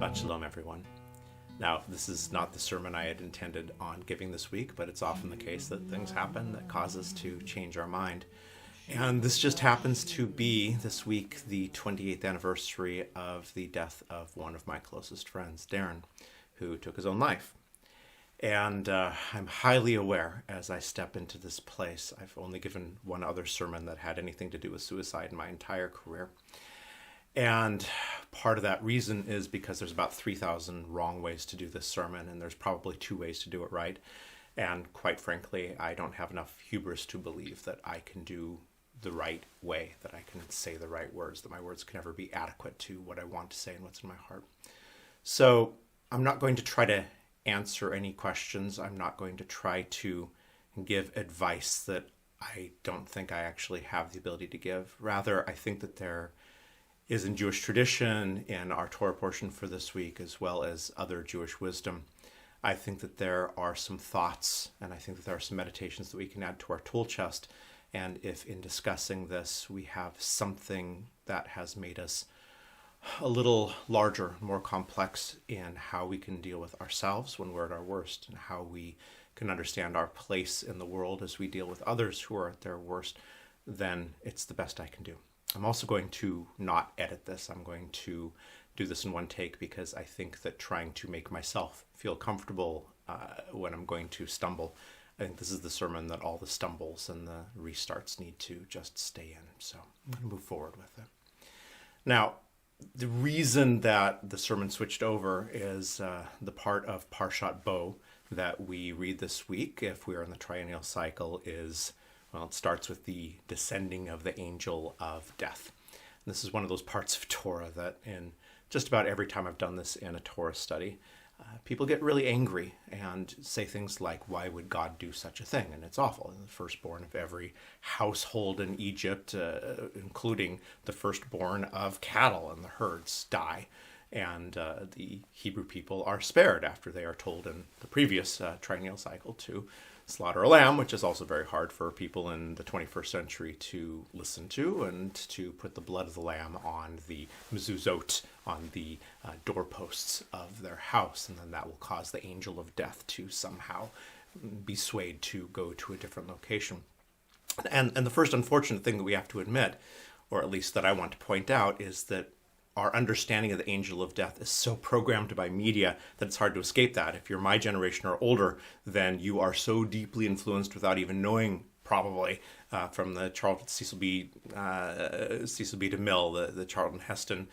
Shabbat Shalom, everyone. Now, this is not the sermon I had intended on giving this week, but it's often the case that things happen that cause us to change our mind. And this just happens to be, this week, the 28th anniversary of the death of one of my closest friends, Darin, who took his own life. And I'm highly aware as I step into this place. I've only given one other sermon that had anything to do with suicide in my entire career. And part of that reason is because there's about 3,000 wrong ways to do this sermon, and there's probably 2 ways to do it right. And quite frankly, I don't have enough hubris to believe that I can do the right way, that I can say the right words, that my words can ever be adequate to what I want to say and what's in my heart. So I'm not going to try to answer any questions. I'm not going to try to give advice that I don't think I actually have the ability to give. Rather, I think that there is in Jewish tradition, in our Torah portion for this week, as well as other Jewish wisdom, I think that there are some thoughts, and I think that there are some meditations that we can add to our tool chest. And if in discussing this, we have something that has made us a little larger, more complex in how we can deal with ourselves when we're at our worst, and how we can understand our place in the world as we deal with others who are at their worst, then it's the best I can do. I'm also going to not edit this. I'm going to do this in one take because I think that trying to make myself feel comfortable when I'm going to stumble, I think this is the sermon that all the stumbles and the restarts need to just stay in. So I'm going to move forward with it. Now, the reason that the sermon switched over is the part of Parashat that we read this week, if we are in the triennial cycle, is, well, it starts with the descending of the angel of death. And this is one of those parts of Torah that in just about every time I've done this in a Torah study, people get really angry and say things like, why would God do such a thing? And it's awful. The firstborn of every household in Egypt, including the firstborn of cattle and the herds, die. And the Hebrew people are spared after they are told in the previous triennial cycle to slaughter a lamb, which is also very hard for people in the 21st century to listen to, and to put the blood of the lamb on the mezuzot, on the doorposts of their house, and then that will cause the angel of death to somehow be swayed to go to a different location. And the first unfortunate thing that we have to admit, or at least that I want to point out, is that our understanding of the angel of death is so programmed by media that it's hard to escape that. If you're my generation or older, then you are so deeply influenced without even knowing, probably, from the Cecil B. DeMille, the Charlton Heston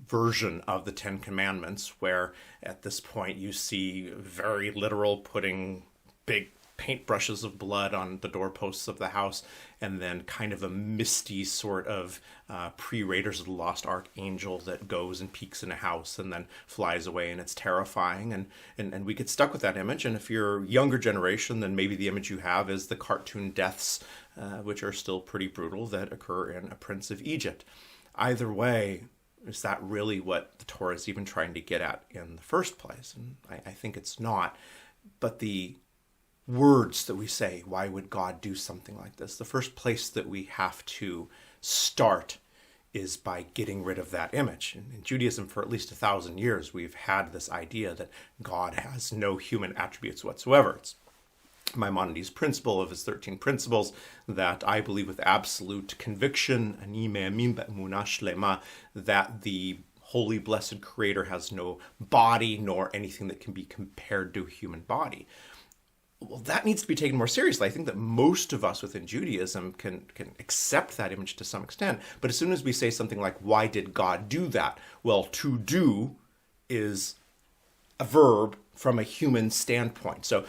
version of the Ten Commandments, where at this point you see very literal putting big paintbrushes of blood on the doorposts of the house, and then kind of a misty sort of pre-Raiders of the Lost Ark angel that goes and peeks in a house and then flies away, and it's terrifying. And we get stuck with that image. And if you're younger generation, then maybe the image you have is the cartoon deaths, which are still pretty brutal, that occur in A Prince of Egypt. Either way, is that really what the Torah is even trying to get at in the first place? And I think it's not. But the words that we say, why would God do something like this? The first place that we have to start is by getting rid of that image. In Judaism, for at least 1,000 years, we've had this idea that God has no human attributes whatsoever. It's Maimonides' principle of his 13 principles that I believe with absolute conviction, that the holy, blessed Creator has no body nor anything that can be compared to a human body. Well, that needs to be taken more seriously. I think that most of us within Judaism can accept that image to some extent. But as soon as we say something like, why did God do that? Well, to do is a verb from a human standpoint. So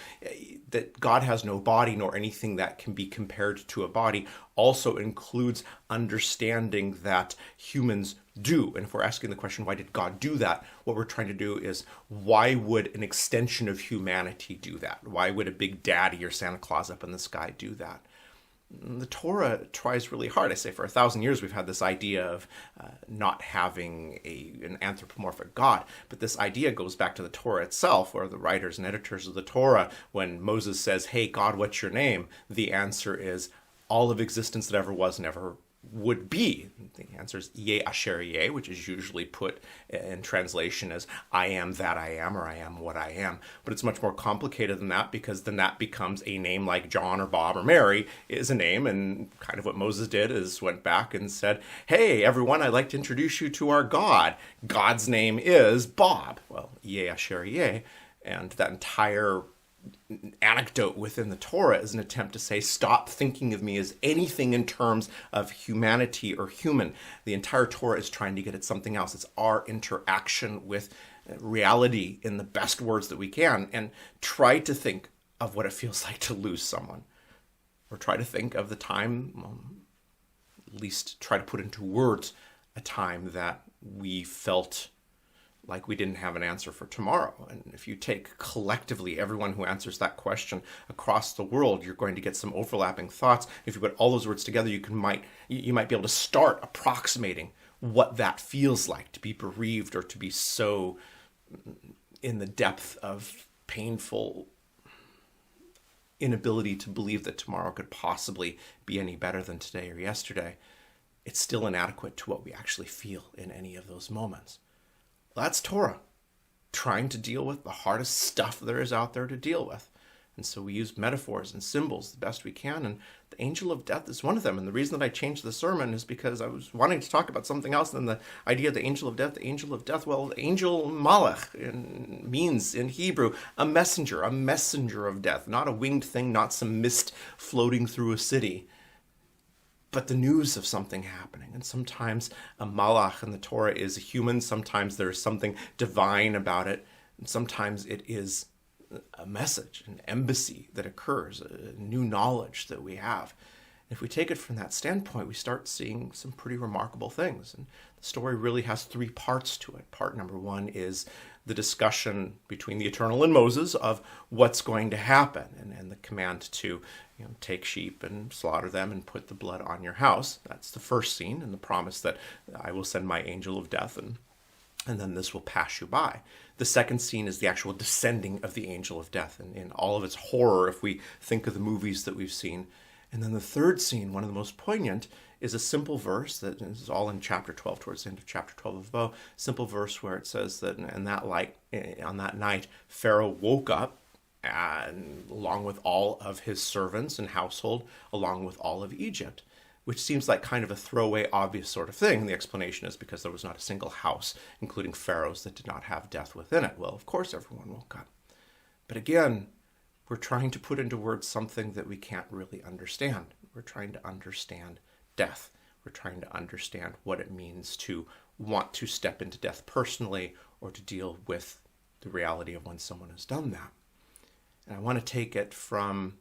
that God has no body nor anything that can be compared to a body also includes understanding that humans do. And if we're asking the question, why did God do that? What we're trying to do is, why would an extension of humanity do that? Why would a big daddy or Santa Claus up in the sky do that? The Torah tries really hard. I say for 1,000 years we've had this idea of not having an anthropomorphic God, but this idea goes back to the Torah itself, where the writers and editors of the Torah, when Moses says, hey God, what's your name? The answer is, all of existence that ever was, never would be? The answer is Yeh Asher Yeh, which is usually put in translation as I am that I am, or I am what I am. But it's much more complicated than that, because then that becomes a name like John or Bob or Mary is a name. And kind of what Moses did is went back and said, hey, everyone, I'd like to introduce you to our God. God's name is Bob. Well, Yeh Asher Yeh. And that entire anecdote within the Torah is an attempt to say, stop thinking of me as anything in terms of humanity or human. The entire Torah is trying to get at something else. It's our interaction with reality in the best words that we can, and try to think of what it feels like to lose someone, or try to think of the time, at least try to put into words a time that we felt like we didn't have an answer for tomorrow. And if you take collectively everyone who answers that question across the world, you're going to get some overlapping thoughts. If you put all those words together, you might be able to start approximating what that feels like to be bereaved, or to be so in the depth of painful inability to believe that tomorrow could possibly be any better than today or yesterday. It's still inadequate to what we actually feel in any of those moments. That's Torah, trying to deal with the hardest stuff there is out there to deal with. And so we use metaphors and symbols the best we can, and the angel of death is one of them. And the reason that I changed the sermon is because I was wanting to talk about something else than the idea of the angel of death. The angel of death, well, the angel malach means in Hebrew a messenger of death, not a winged thing, not some mist floating through a city, but the news of something happening. And sometimes a malach in the Torah is a human, sometimes there's something divine about it, and sometimes it is a message, an embassy that occurs, a new knowledge that we have. And if we take it from that standpoint, we start seeing some pretty remarkable things. And the story really has three parts to it. Part number one is the discussion between the Eternal and Moses of what's going to happen, and the command to take sheep and slaughter them and put the blood on your house. That's the first scene, and the promise that I will send my angel of death, and then this will pass you by. The second scene is the actual descending of the angel of death, and in all of its horror, if we think of the movies that we've seen. And then the third scene, one of the most poignant, is a simple verse that is all in chapter 12, towards the end of chapter 12 of Bo. Simple verse where it says that on that night, Pharaoh woke up, and along with all of his servants and household, along with all of Egypt, which seems like kind of a throwaway, obvious sort of thing. And the explanation is because there was not a single house, including Pharaoh's, that did not have death within it. Well, of course, everyone woke up. But again, we're trying to put into words something that we can't really understand. We're trying to understand death. We're trying to understand what it means to want to step into death personally, or to deal with the reality of when someone has done that. And I want to take it from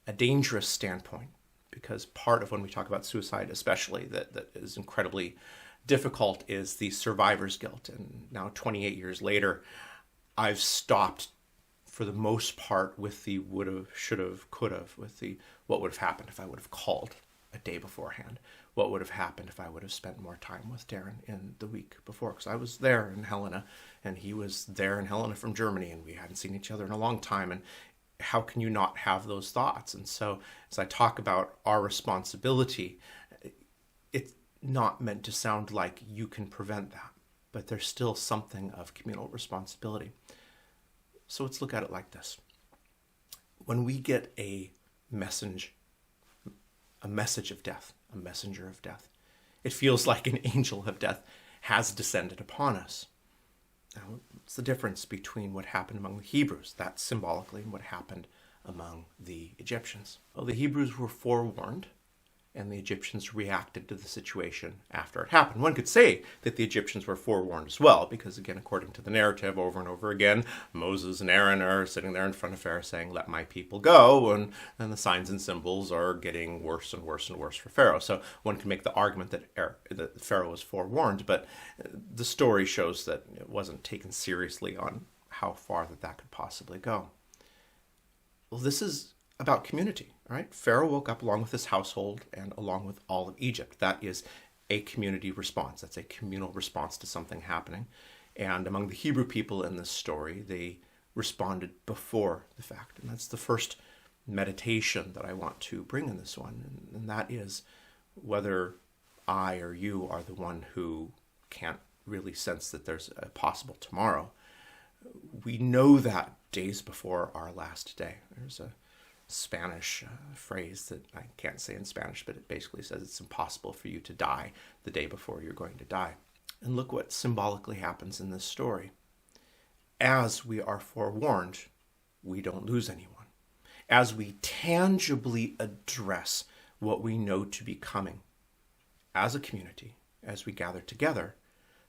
a dangerous standpoint, because part of when we talk about suicide, especially, that is incredibly difficult, is the survivor's guilt. And now 28 years later, I've stopped for the most part with the would've, should've, could've, with the what would have happened if I would have called a day beforehand. What would have happened if I would have spent more time with Darin in the week before? Because I was there in Helena, and he was there in Helena from Germany, and we hadn't seen each other in a long time. And how can you not have those thoughts? And so as I talk about our responsibility, it's not meant to sound like you can prevent that, but there's still something of communal responsibility. So let's look at it like this. When we get a message of death, a messenger of death, it feels like an angel of death has descended upon us. Now, what's the difference between what happened among the Hebrews, that symbolically, and what happened among the Egyptians? Well, the Hebrews were forewarned, and the Egyptians reacted to the situation after it happened. One could say that the Egyptians were forewarned as well, because again, according to the narrative, over and over again, Moses and Aaron are sitting there in front of Pharaoh saying, let my people go, and the signs and symbols are getting worse and worse and worse for Pharaoh. So one can make the argument that Pharaoh was forewarned, but the story shows that it wasn't taken seriously on how far that could possibly go. Well, this is about community, right? Pharaoh woke up along with his household and along with all of Egypt. That is a community response. That's a communal response to something happening. And among the Hebrew people in this story, they responded before the fact. And that's the first meditation that I want to bring in this one. And that is whether I or you are the one who can't really sense that there's a possible tomorrow. We know that days before our last day. There's a Spanish phrase that I can't say in Spanish, but it basically says it's impossible for you to die the day before you're going to die. And look what symbolically happens in this story. As we are forewarned, we don't lose anyone. As we tangibly address what we know to be coming as a community, as we gather together,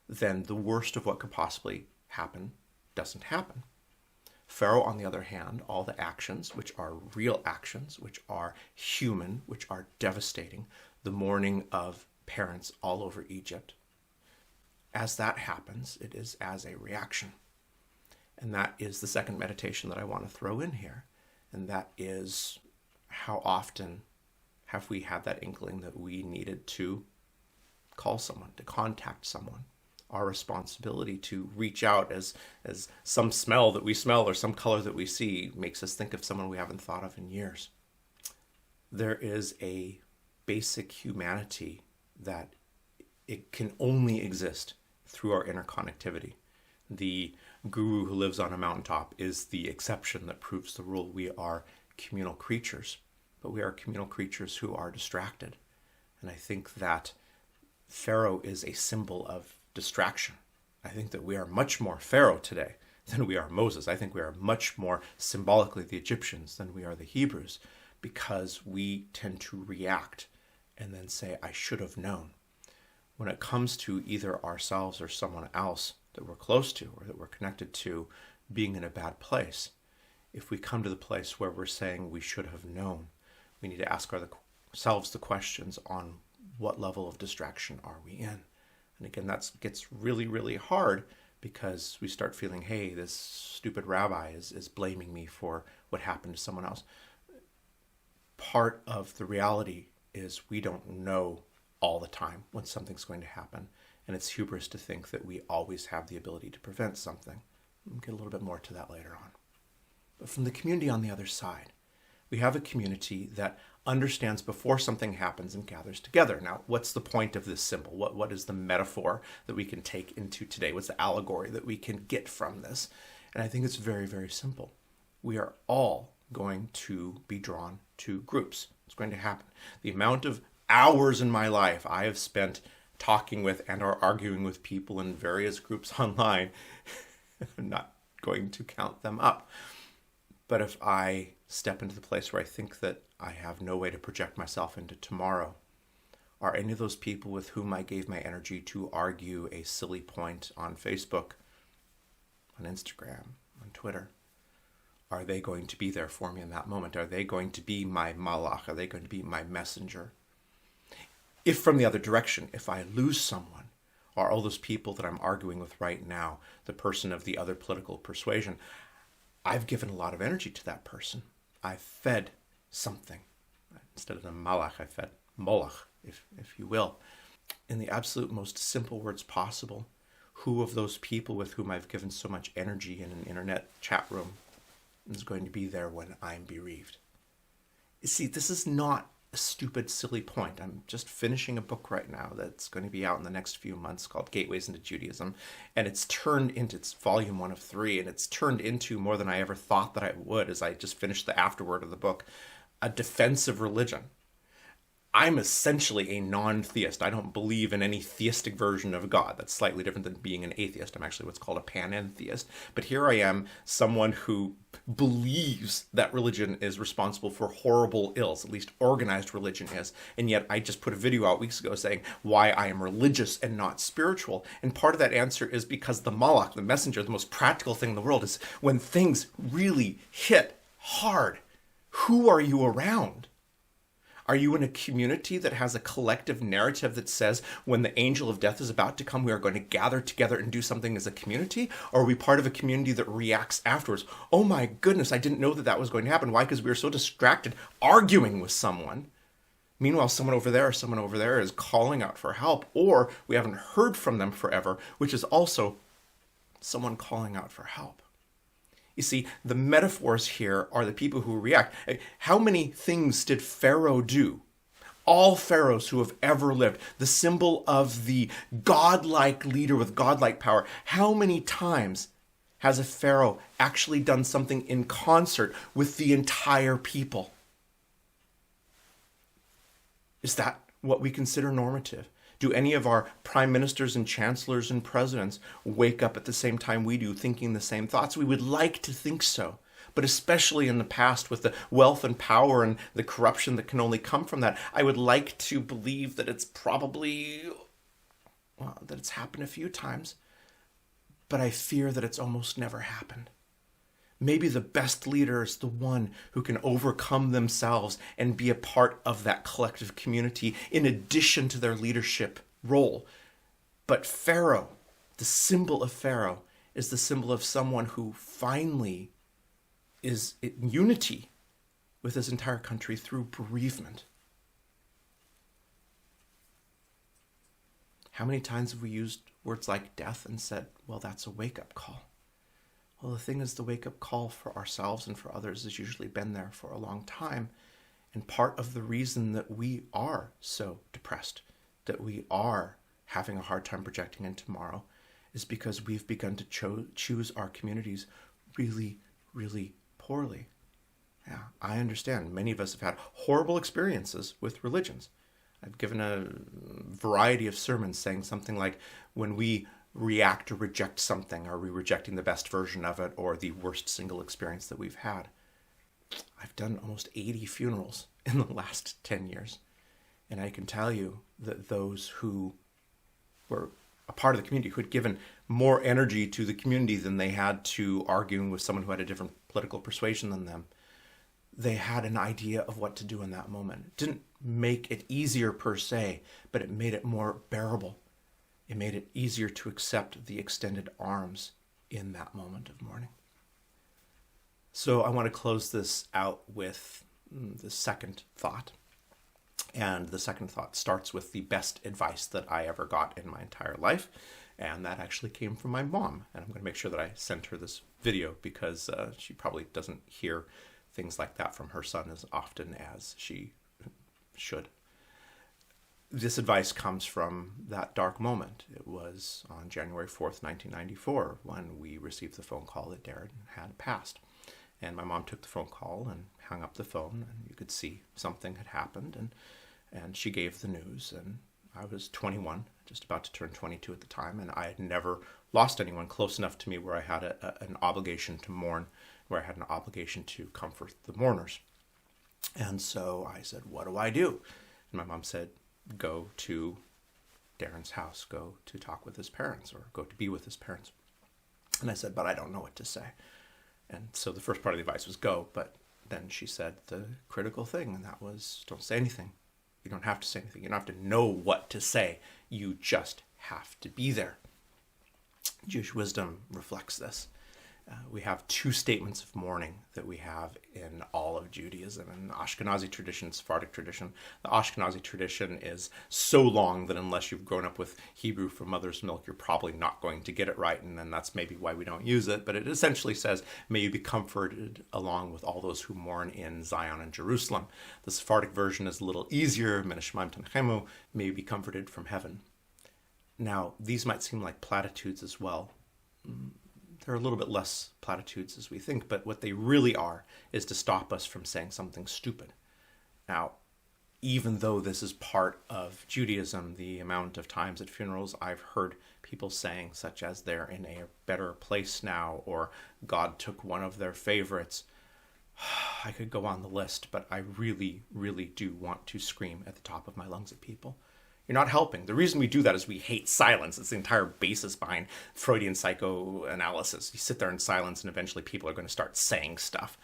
then the worst of what could possibly happen doesn't happen. Pharaoh, on the other hand, all the actions, which are real actions, which are human, which are devastating, the mourning of parents all over Egypt, as that happens, it is as a reaction. And that is the second meditation that I want to throw in here. And that is, how often have we had that inkling that we needed to call someone, to contact someone? Our responsibility to reach out as some smell that we smell or some color that we see makes us think of someone we haven't thought of in years. There is a basic humanity that it can only exist through our interconnectivity. The guru who lives on a mountaintop is the exception that proves the rule. We are communal creatures, but we are communal creatures who are distracted. And I think that Pharaoh is a symbol of distraction. I think that we are much more Pharaoh today than we are Moses. I think we are much more symbolically the Egyptians than we are the Hebrews, because we tend to react and then say, I should have known. When it comes to either ourselves or someone else that we're close to or that we're connected to being in a bad place, if we come to the place where we're saying we should have known, we need to ask ourselves the questions on what level of distraction are we in. And again, that gets really, really hard because we start feeling, hey, this stupid rabbi is blaming me for what happened to someone else. Part of the reality is we don't know all the time when something's going to happen. And it's hubris to think that we always have the ability to prevent something. We'll get a little bit more to that later on. But from the community on the other side, we have a community that understands before something happens and gathers together. Now, what's the point of this symbol? What is the metaphor that we can take into today? What's the allegory that we can get from this? And I think it's very, very simple. We are all going to be drawn to groups. It's going to happen. The amount of hours in my life I have spent talking with and or arguing with people in various groups online, I'm not going to count them up. But if I step into the place where I think that I have no way to project myself into tomorrow, are any of those people with whom I gave my energy to argue a silly point on Facebook, on Instagram, on Twitter, are they going to be there for me in that moment? Are they going to be my malach? Are they going to be my messenger? If from the other direction, if I lose someone, are all those people that I'm arguing with right now the person of the other political persuasion? I've given a lot of energy to that person. I've fed something. Instead of the malach, I fed molach, if you will. In the absolute most simple words possible, who of those people with whom I've given so much energy in an internet chat room is going to be there when I'm bereaved? You see, this is not a stupid, silly point. I'm just finishing a book right now that's going to be out in the next few months called Gateways into Judaism. And it's volume 1 of 3, and it's turned into more than I ever thought that I would as I just finished the afterword of the book, a defense of religion. I'm essentially a non-theist. I don't believe in any theistic version of God. That's slightly different than being an atheist. I'm actually what's called a panentheist. But here I am, someone who believes that religion is responsible for horrible ills, at least organized religion is. And yet I just put a video out weeks ago saying why I am religious and not spiritual. And part of that answer is because the malach, the messenger, the most practical thing in the world, is when things really hit hard, who are you around? Are you in a community that has a collective narrative that says when the angel of death is about to come, we are going to gather together and do something as a community? Or are we part of a community that reacts afterwards? Oh my goodness, I didn't know that was going to happen. Why? Because we were so distracted arguing with someone. Meanwhile, someone over there is calling out for help, or we haven't heard from them forever, which is also someone calling out for help. You see, the metaphors here are the people who react. How many things did Pharaoh do? all pharaohs who have ever lived, the symbol of the godlike leader with godlike power. How many times has a pharaoh actually done something in concert with the entire people? Is that what we consider normative? Do any of our prime ministers and chancellors and presidents wake up at the same time we do, thinking the same thoughts? We would like to think so. But especially in the past, with the wealth and power and the corruption that can only come from that, I would like to believe that it's probably, that it's happened a few times. But I fear that it's almost never happened. Maybe the best leader is the one who can overcome themselves and be a part of that collective community in addition to their leadership role. But Pharaoh, the symbol of Pharaoh, is the symbol of someone who finally is in unity with his entire country through bereavement. How many times have we used words like death and said, well, that's a wake-up call? Well, the thing is, the wake-up call for ourselves and for others has usually been there for a long time. And part of the reason that we are so depressed, that we are having a hard time projecting in tomorrow, is because we've begun to choose our communities really, really poorly. Yeah, I understand. Many of us have had horrible experiences with religions. I've given a variety of sermons saying something like, when we react or reject something, are we rejecting the best version of it or the worst single experience that we've had? I've done almost 80 funerals in the last 10 years. And I can tell you that those who were a part of the community, who had given more energy to the community than they had to arguing with someone who had a different political persuasion than them, they had an idea of what to do in that moment. It didn't make it easier per se, but it made it more bearable. It made it easier to accept the extended arms in that moment of mourning. So I want to close this out with the second thought. And the second thought starts with the best advice that I ever got in my entire life. And that actually came from my mom. And I'm going to make sure that I sent her this video because she probably doesn't hear things like that from her son as often as she should. This advice comes from that dark moment. It was on January 4th, 1994, when we received the phone call that Darin had passed. And my mom took the phone call and hung up the phone, and you could see something had happened, and she gave the news. And I was 21, just about to turn 22 at the time, and I had never lost anyone close enough to me where I had an obligation to mourn, where I had an obligation to comfort the mourners. And so I said, what do I do? And my mom said, go to Darin's house, go to talk with his parents, or go to be with his parents. And I said, but I don't know what to say. And so the first part of the advice was go, but then she said the critical thing, and that was, don't say anything. You don't have to say anything. You don't have to know what to say. You just have to be there. Jewish wisdom reflects this. We have two statements of mourning that we have in all of Judaism, in the Ashkenazi tradition, Sephardic tradition. The Ashkenazi tradition is so long that unless you've grown up with Hebrew from mother's milk, you're probably not going to get it right, and then that's maybe why we don't use it. But it essentially says, may you be comforted along with all those who mourn in Zion and Jerusalem. The Sephardic version is a little easier, Menashmaim Tanchemu, may you be comforted from heaven. Now, these might seem like platitudes as well. They're a little bit less platitudes as we think, but what they really are is to stop us from saying something stupid. Now, even though this is part of Judaism, the amount of times at funerals I've heard people saying, such as they're in a better place now, or God took one of their favorites, I could go on the list, but I really, really do want to scream at the top of my lungs at people. You're not helping. The reason we do that is we hate silence. It's the entire basis behind Freudian psychoanalysis. You sit there in silence and eventually people are going to start saying stuff.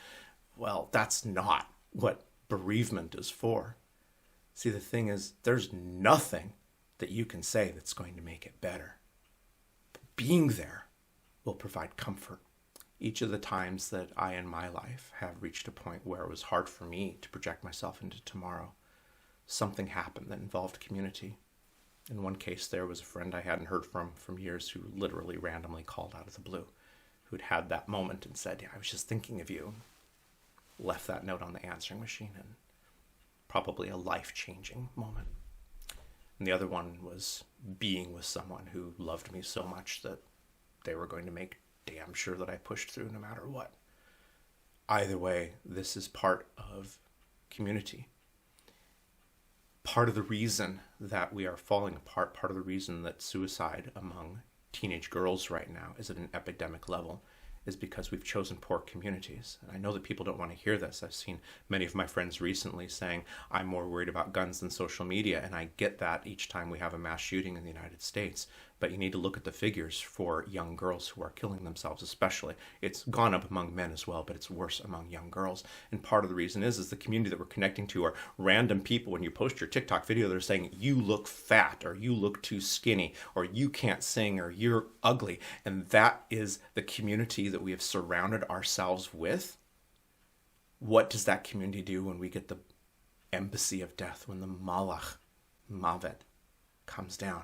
Well, that's not what bereavement is for. See, the thing is, there's nothing that you can say that's going to make it better. But being there will provide comfort. Each of the times that I in my life have reached a point where it was hard for me to project myself into tomorrow, something happened that involved community. In one case, there was a friend I hadn't heard from years who literally randomly called out of the blue, who'd had that moment and said, yeah, I was just thinking of you. Left that note on the answering machine and probably a life-changing moment. And the other one was being with someone who loved me so much that they were going to make damn sure that I pushed through no matter what. Either way, this is part of community. Part of the reason that we are falling apart, part of the reason that suicide among teenage girls right now is at an epidemic level, is because we've chosen poor communities. And I know that people don't want to hear this. I've seen many of my friends recently saying, I'm more worried about guns than social media. And I get that each time we have a mass shooting in the United States. But you need to look at the figures for young girls who are killing themselves, especially. It's gone up among men as well, but it's worse among young girls. And part of the reason is the community that we're connecting to are random people. When you post your TikTok video, they're saying, you look fat, or you look too skinny, or you can't sing, or you're ugly. And that is the community that we have surrounded ourselves with. What does that community do when we get the embassy of death, when the Malach, Mavet, comes down?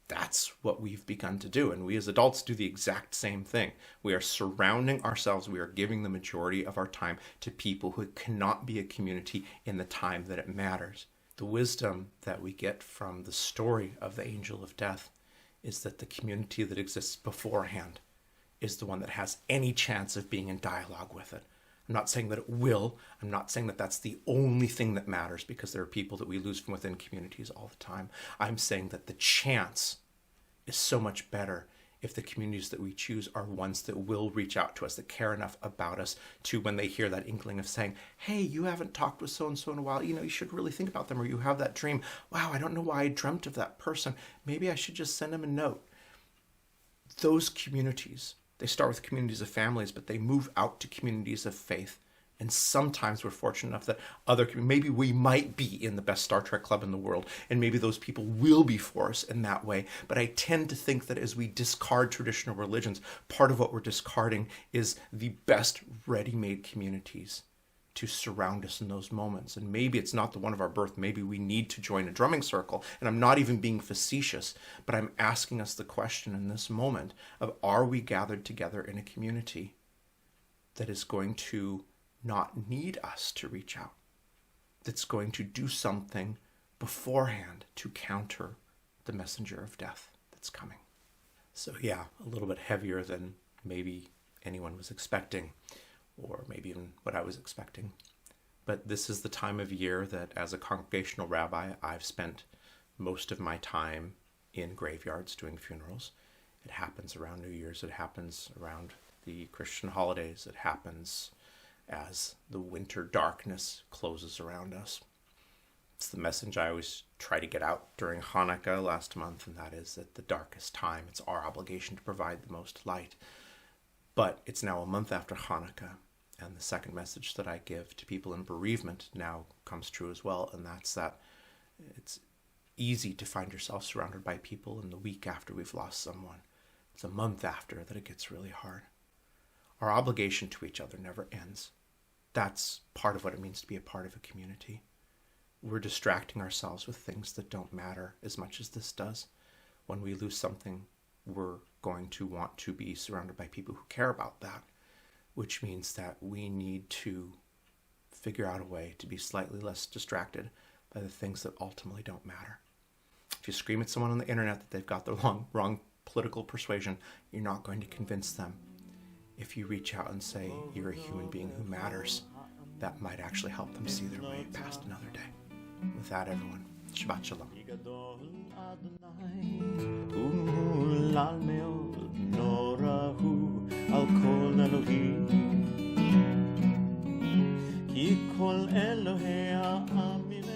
That's what we've begun to do. And we as adults do the exact same thing. We are surrounding ourselves. We are giving the majority of our time to people who cannot be a community in the time that it matters. The wisdom that we get from the story of the angel of death is that the community that exists beforehand is the one that has any chance of being in dialogue with it. I'm not saying that it will. I'm not saying that that's the only thing that matters, because there are people that we lose from within communities all the time. I'm saying that the chance is so much better if the communities that we choose are ones that will reach out to us, that care enough about us to, when they hear that inkling of saying, hey, you haven't talked with so-and-so in a while, you should really think about them, or you have that dream. Wow, I don't know why I dreamt of that person. Maybe I should just send them a note. Those communities, they start with communities of families, but they move out to communities of faith. And sometimes we're fortunate enough that maybe we might be in the best Star Trek club in the world, and maybe those people will be for us in that way. But I tend to think that as we discard traditional religions, part of what we're discarding is the best ready-made communities to surround us in those moments. And maybe it's not the one of our birth. Maybe we need to join a drumming circle. And I'm not even being facetious, but I'm asking us the question in this moment of, are we gathered together in a community that is going to not need us to reach out, that's going to do something beforehand to counter the messenger of death that's coming? So yeah, a little bit heavier than maybe anyone was expecting, or maybe even what I was expecting. But this is the time of year that, as a congregational rabbi, I've spent most of my time in graveyards doing funerals. It happens around New Year's. It happens around the Christian holidays. It happens as the winter darkness closes around us. It's the message I always try to get out during Hanukkah last month, and that is at the darkest time, it's our obligation to provide the most light. But it's now a month after Hanukkah, and the second message that I give to people in bereavement now comes true as well, and that's that it's easy to find yourself surrounded by people in the week after we've lost someone. It's a month after that it gets really hard. Our obligation to each other never ends. That's part of what it means to be a part of a community. We're distracting ourselves with things that don't matter as much as this does. When we lose something, we're going to want to be surrounded by people who care about that, which means that we need to figure out a way to be slightly less distracted by the things that ultimately don't matter. If you scream at someone on the internet that they've got the wrong political persuasion, you're not going to convince them. If you reach out and say you're a human being who matters, that might actually help them see their way past another day. With that, everyone, Shabbat Shalom. Ki kol Elohei ha'amim